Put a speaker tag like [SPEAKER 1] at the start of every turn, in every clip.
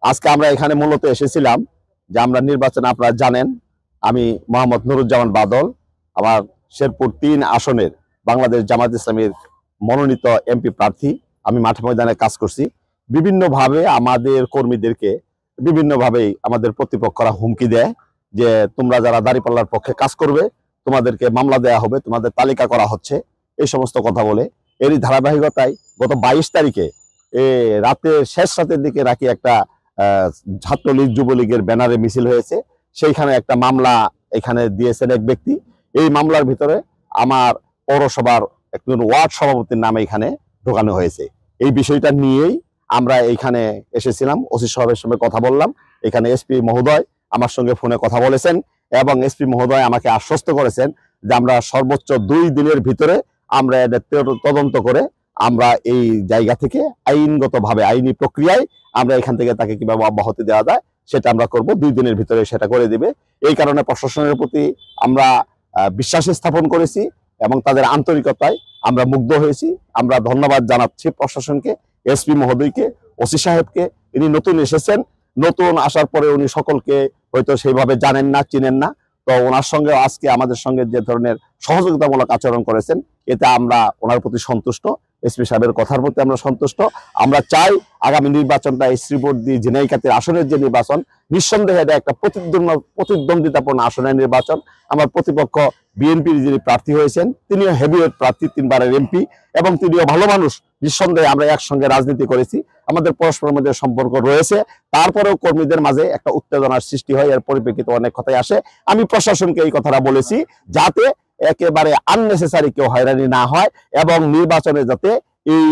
[SPEAKER 1] আজকে আমরা এখানে মূলত এসেছিলাম যে আমরা নির্বাচনে, আপনারা জানেন আমি মোহাম্মদ নুরুজ্জামান বাদল, আমার শেরপুর ৩ আসনের বাংলাদেশ জামায়াত ইসলামীর মনোনীত এমপি প্রার্থী। আমি মাঠে ময়দানে কাজ করছি। বিভিন্নভাবে আমাদের কর্মীদেরকে বিভিন্নভাবেই আমাদের প্রতিপক্ষরা হুমকি দেয় যে তোমরা যারা দাঁড়িপাল্লার পক্ষে কাজ করবে তোমাদেরকে মামলা দেয়া হবে, তোমাদের তালিকা করা হচ্ছে, এই সমস্ত কথা বলে। এরই ধারাবাহিকতায় গত 22 তারিখে রাতের শেষ রাতের দিকে নাকি একটা ছাত্রলীগ যুবলীগের ব্যানারে মিছিল হয়েছে, সেইখানে একটা মামলা এখানে দিয়েছেন এক ব্যক্তি। এই মামলার ভিতরে আমার পৌরসভার একজন ওয়ার্ড সভাপতির নামে এখানে ঢোকানো হয়েছে। এই বিষয়টা নিয়েই আমরা এইখানে এসেছিলাম, ওসি সাহেবের সঙ্গে কথা বললাম। এখানে এসপি মহোদয় আমার সঙ্গে ফোনে কথা বলেছেন এবং এসপি মহোদয় আমাকে আশ্বস্ত করেছেন যে আমরা সর্বোচ্চ 2 দিনের ভিতরে আমরা এটা তদন্ত করে আমরা এই জায়গা থেকে আইনগতভাবে আইনি প্রক্রিয়ায় আমরা এখান থেকে তাকে কিভাবে অব্যাহতি দেওয়া যায় সেটা আমরা করব। 2 দিনের ভিতরে সেটা করে দিবে। এই কারণে প্রশাসনের প্রতি আমরা বিশ্বাস স্থাপন করেছি এবং তাদের আন্তরিকতায় আমরা মুগ্ধ হয়েছি। আমরা ধন্যবাদ জানাচ্ছি প্রশাসনকে, এসপি মহোদয়কে, ওসি সাহেবকে। ইনি নতুন এসেছেন, নতুন আসার পরে উনি সকলকে হয়তো সেইভাবে জানেন না, চিনেন না। তো ওনার সঙ্গে আজকে আমাদের সঙ্গে যে ধরনের সহযোগিতামূলক আচরণ করেছেন এতে আমরা ওনার প্রতি সন্তুষ্ট। এসপি সাহেবের কথার প্রতি আমরা সন্তুষ্ট। আমরা চাই আগামী নির্বাচনটা এই শ্রীবর্দী ঝিনাইগাতীর আসনের যে নির্বাচন, নিঃসন্দেহে এটা একটা প্রতিদ্বন্দ্বিতাপূর্ণ আসনের নির্বাচন। আমার প্রতিপক্ষ বিএনপির যিনি প্রার্থী হয়েছেন তিনিও হেভিওয়েট প্রার্থী, 3 বারের এমপি এবং তিনিও ভালো মানুষ। নিঃসন্দেহে আমরা একসঙ্গে রাজনীতি করেছি, আমাদের পরস্পরের মধ্যে সম্পর্ক রয়েছে। তারপরেও কর্মীদের মাঝে একটা উত্তেজনার সৃষ্টি হয়, এর পরিপ্রেক্ষিতে অনেক কথাই আসে। আমি প্রশাসনকে এই কথাটা বলেছি যাতে একেবারে আননেসেসারি কেউ হয়রানি না হয় এবং নির্বাচনে যাতে এই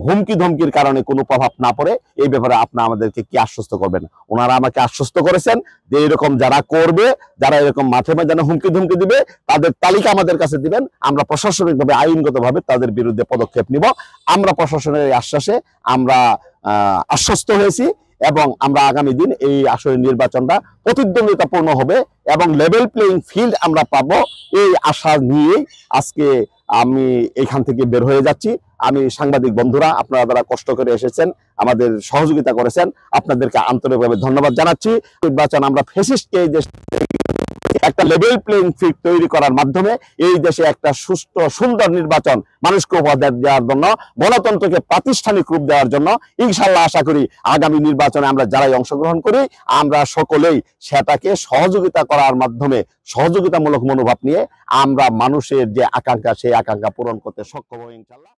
[SPEAKER 1] হুমকি ধমকির কারণে কোনো প্রভাব না পড়ে, এই ব্যাপারে আপনারা আমাদেরকে কি আশ্বস্ত করবেন? ওনারা আমাকে আশ্বস্ত করেছেন যে এরকম যারা করবে, যারা এরকম মাঠে ময়দানে হুমকি ধমকি দিবে তাদের তালিকা আমাদের কাছে দিবেন, আমরা প্রশাসনিকভাবে আইনগতভাবে তাদের বিরুদ্ধে পদক্ষেপ নিব। আমরা প্রশাসনের এই আশ্বাসে আমরা আশ্বস্ত হয়েছি এবং আমরা আগামী দিন এই আসলে নির্বাচনটা প্রতিদ্বন্দ্বিতাপূর্ণ হবে এবং লেভেল প্লেইং ফিল্ড আমরা পাবো, এই আশা নিয়েই আজকে আমি এখান থেকে বের হয়ে যাচ্ছি। আমি সাংবাদিক বন্ধুরা, আপনারা যারা কষ্ট করে এসেছেন, আমাদের সহযোগিতা করেছেন, আপনাদেরকে আন্তরিকভাবে ধন্যবাদ জানাচ্ছি। নির্বাচন আমরা ফ্যাসিস্টকে এই দেশ একটা লেভেল প্লেইং ফিল্ড তৈরি করার মাধ্যমে এই দেশে একটা সুষ্ঠু সুন্দর নির্বাচন মানুষকে উপহার দেওয়ার জন্য, গণতন্ত্রকে প্রাতিষ্ঠানিক রূপ দেওয়ার জন্য ইনশাআল্লাহ আশা করি আগামী নির্বাচনে আমরা যারাই অংশগ্রহণ করি আমরা সকলেই সেটাকে সহযোগিতা করার মাধ্যমে সহযোগিতামূলক মনোভাব নিয়ে আমরা মানুষের যে আকাঙ্ক্ষা সেই আকাঙ্ক্ষা পূরণ করতে সক্ষম হব ইনশাআল্লাহ।